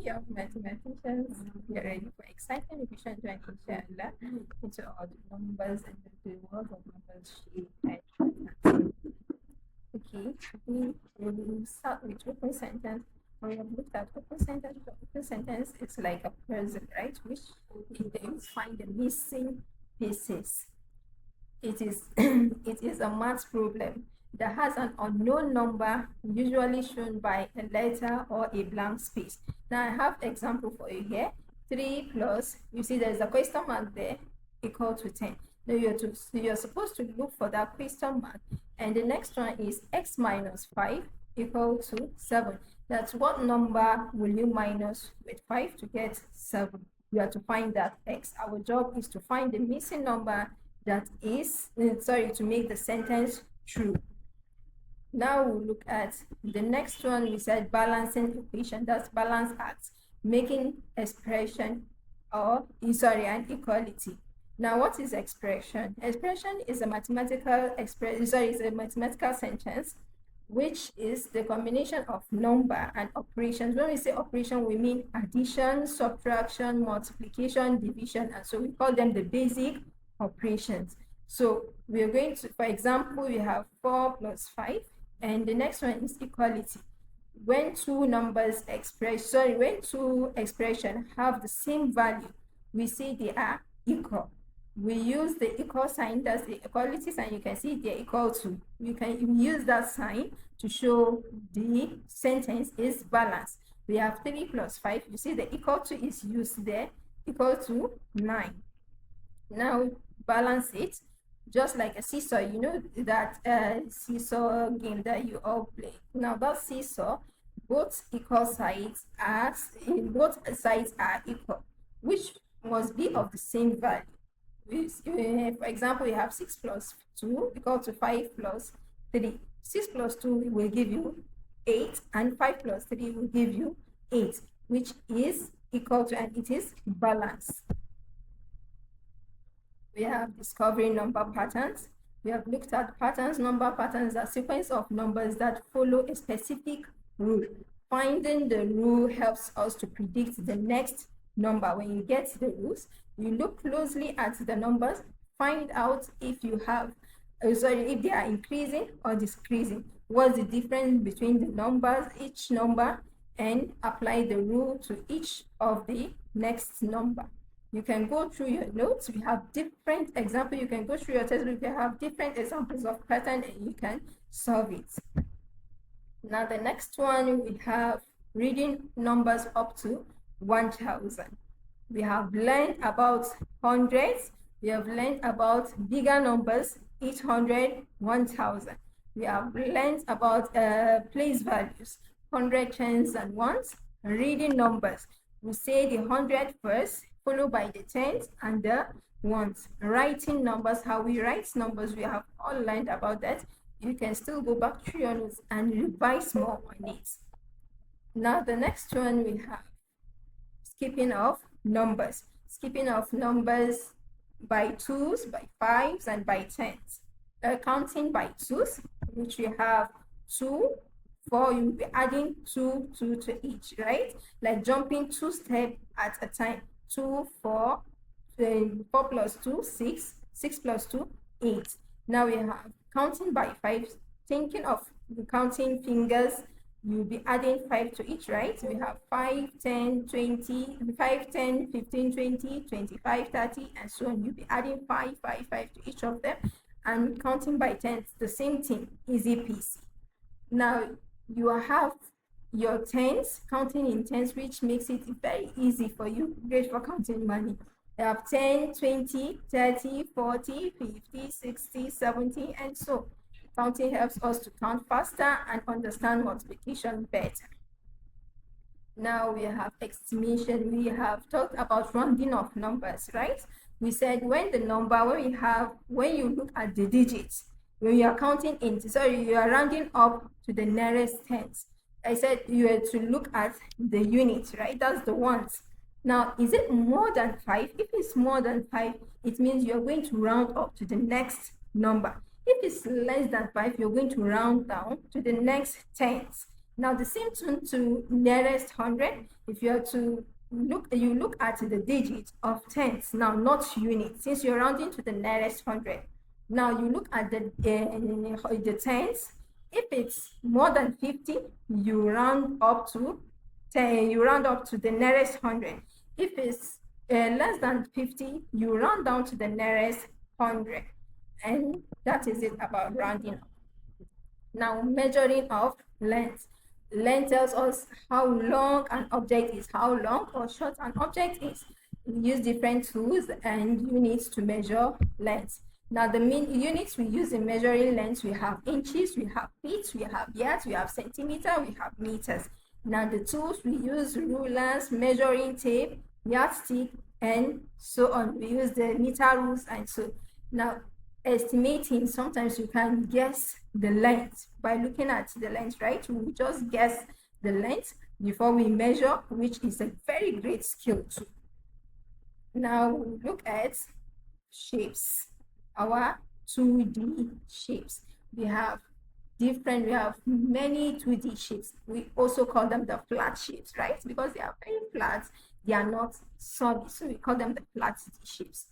of mathematicians, get ready for exciting revision join inshallah into all the numbers and the world of numbers shape and okay, we will start with open sentence. We have looked at open sentence. The open sentence is like a puzzle, right? Which you find the missing pieces. It is it is a math problem that has an unknown number, usually shown by a letter or a blank space. Now I have example for you here. 3 plus, you see there's a question mark there, equal to 10. Now you're supposed to look for that question mark, and the next one is x minus 5 equal to 7. That's what number will you minus with 5 to get 7? You have to find that x. Our job is to find the missing number that is, to make the sentence true. Now we'll look at the next one. We said balancing equation. That's balance acts, making expression or an equality. Now what is expression? Expression is a mathematical sentence which is the combination of number and operations. When we say operation, we mean addition, subtraction, multiplication, division, and so we call them the basic operations. So we are going to, for example, we have 4 plus 5, and the next one is equality. When two numbers when two expressions have the same value, we say they are equal. We use the equal sign, that's the equality sign. You can see they're equal to. You can use that sign to show the sentence is balanced. We have 3 plus 5. You see the equal to is used there, equal to 9. Now balance it just like a seesaw. You know that seesaw game that you all play. Now that seesaw, both sides are equal, which must be of the same value. For example, we have 6 plus 2 equal to 5 plus 3. 6 plus 2 will give you 8, and 5 plus 3 will give you 8, which is equal to, and it is balanced. We have discovering number patterns. We have looked at patterns. Number patterns are sequence of numbers that follow a specific rule. Finding the rule helps us to predict the next number. When you get the rules, you look closely at the numbers, find out if you have if they are increasing or decreasing. What's the difference between the numbers, each number, and apply the rule to each of the next number. You can go through your notes. We have different examples. You can go through your textbook. You have different examples of pattern, and you can solve it. Now the next one, we have reading numbers up to 1000. We have learned about hundreds. We have learned about bigger numbers, 800, 1000. We have learned about place values, 100, tens, and ones. Reading numbers, we say the 100 first, followed by the tens and the ones. Writing numbers, how we write numbers, we have all learned about that. You can still go back through your notes and revise more on it. Now the next one, we have skipping of numbers. Skipping of numbers by 2s, by 5s, and by 10s. Counting by 2s, which we have 2, 4, you'll be adding 2 to each, right? Like jumping 2 steps at a time. 2, 4, 4 plus 2, 6, 6 plus 2, 8. Now we have counting by 5, thinking of the counting fingers, you'll be adding 5 to each, right? We have 5, 10, 20, 5, 10, 15, 20, 25, 30, and so on. You'll be adding 5, 5, 5 to each of them. And counting by 10, the same thing, easy peasy. Now you have your tens, counting in tens, which makes it very easy for you, great for counting money. You have 10, 20, 30, 40, 50, 60, 70, and so counting helps us to count faster and understand multiplication better. Now we have estimation. We have talked about rounding of numbers, right? We said when you look at the digits, when you are counting you are rounding up to the nearest tens. I said you are to look at the units, right? That's the ones. Now, is it more than 5? If it's more than 5, it means you're going to round up to the next number. If it's less than 5, you're going to round down to the next tens. Now the same thing to nearest 100. If you are to look at the digits of tens, now not units, since you're rounding to the nearest 100. Now you look at the tens. If it's more than 50, you round up to 10. You round up to the nearest 100. If it's less than 50, you round down to the nearest 100. And that is it about rounding up. Now, measuring of length. Length tells us how long an object is, how long or short an object is. We use different tools and units to measure length. Now, the main units we use in measuring length, we have inches, we have feet, we have yards, we have centimeter, we have meters. Now, the tools we use: rulers, measuring tape, yardstick, and so on. We use the meter rules and so. Now, estimating, sometimes you can guess the length by looking at the length, right? We just guess the length before we measure, which is a very great skill too. Now look at shapes, our 2D shapes. We have many 2D shapes. We also call them the flat shapes, right? Because they are very flat, they are not solid, so we call them the flat shapes.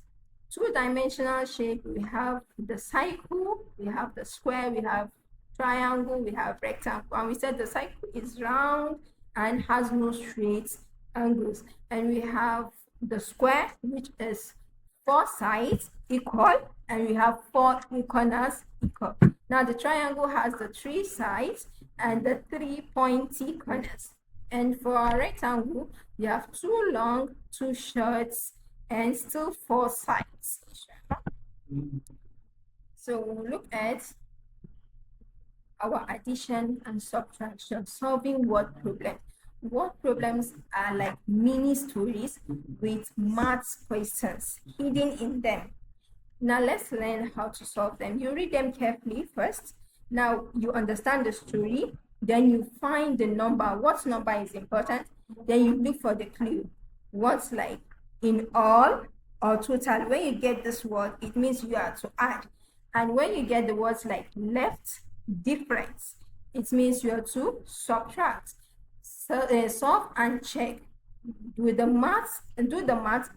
Two-dimensional shape, we have the cycle, we have the square, we have triangle, we have rectangle. And we said the cycle is round and has no straight angles. And we have the square, which is 4 sides equal, and we have 4 corners equal. Now the triangle has the 3 sides and the 3 pointy corners. And for our rectangle, we have 2 long, 2 short, and still 4 sides. So look at our addition and subtraction, solving word problems. Word problems are like mini stories with math questions hidden in them. Now let's learn how to solve them. You read them carefully first. Now you understand the story, then you find the number. What number is important? Then you look for the clue. What's like in all or total? When you get this word, it means you are to add. And when you get the words like left, difference, it means you are to subtract. So solve and check. Do the math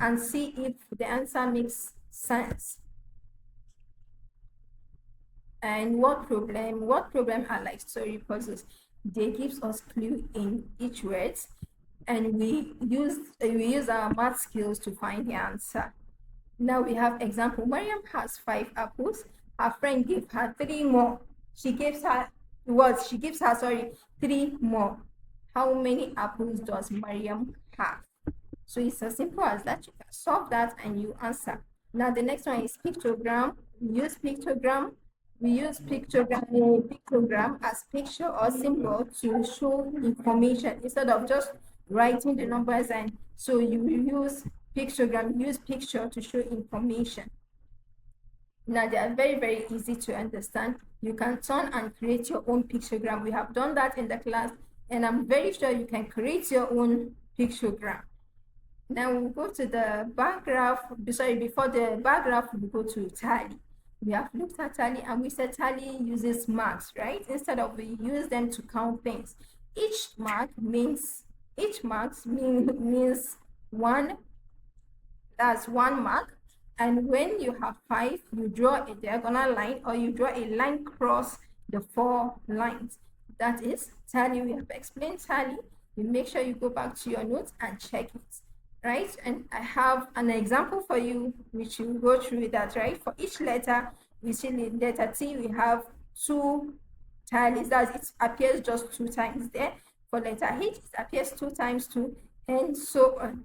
and see if the answer makes sense. And word problem are like story puzzles. They gives us clue in each word, and we use our math skills to find the answer. Now we have example. Mariam has 5 apples. Her friend gave her 3 more. She gives her 3 more. How many apples does Mariam have? So it's as simple as that. You can solve that and you answer. Now the next one is pictogram. We use pictogram as picture or symbol to show information instead of just writing the numbers. And so you use pictogram, use picture to show information. Now they are very, very easy to understand. You can turn and create your own pictogram. We have done that in the class, and I'm very sure you can create your own pictogram. Now we'll go to the bar graph. Sorry, before the bar graph, we'll go to tally. We have looked at tally, and we said tally uses marks, right? Instead of we use them to count things. Each mark means 1. That's 1 mark. And when you have 5, you draw a diagonal line, or you draw a line across the 4 lines. That is tally. We have explained tally. You make sure you go back to your notes and check it, right? And I have an example for you, which you go through that, right? For each letter, we see in letter T, we have 2 tallies. That it appears just 2 times there. For letter H, it appears 2 times 2, and so on.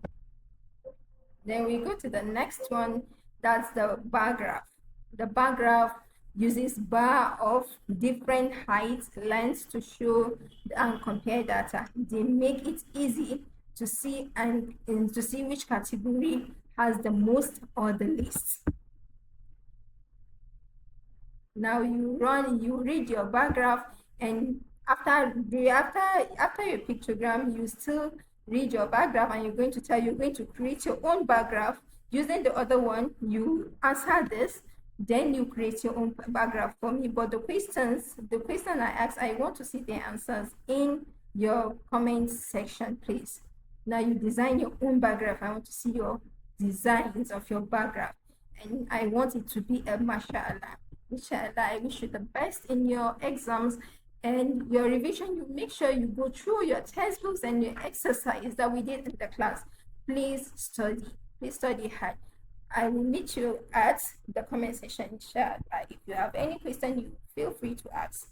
Then we go to the next one. That's the bar graph. The bar graph uses bar of different heights, lengths to show and compare data. They make it easy to see and to see which category has the most or the least. Now you read your bar graph, and after your pictogram, you still read your bar graph, and you're going to create your own bar graph using the other one. You answer this, then you create your own bar graph for me. But the question I asked, I want to see the answers in your comment section, please. Now you design your own bar graph. I want to see your designs of your bar graph, and I want it to be a mashallah. Inshallah, I wish you the best in your exams and your revision. You make sure you go through your textbooks and your exercise that we did in the class. Please study hard. I will meet you at the comment section, inshallah. If you have any question, you feel free to ask.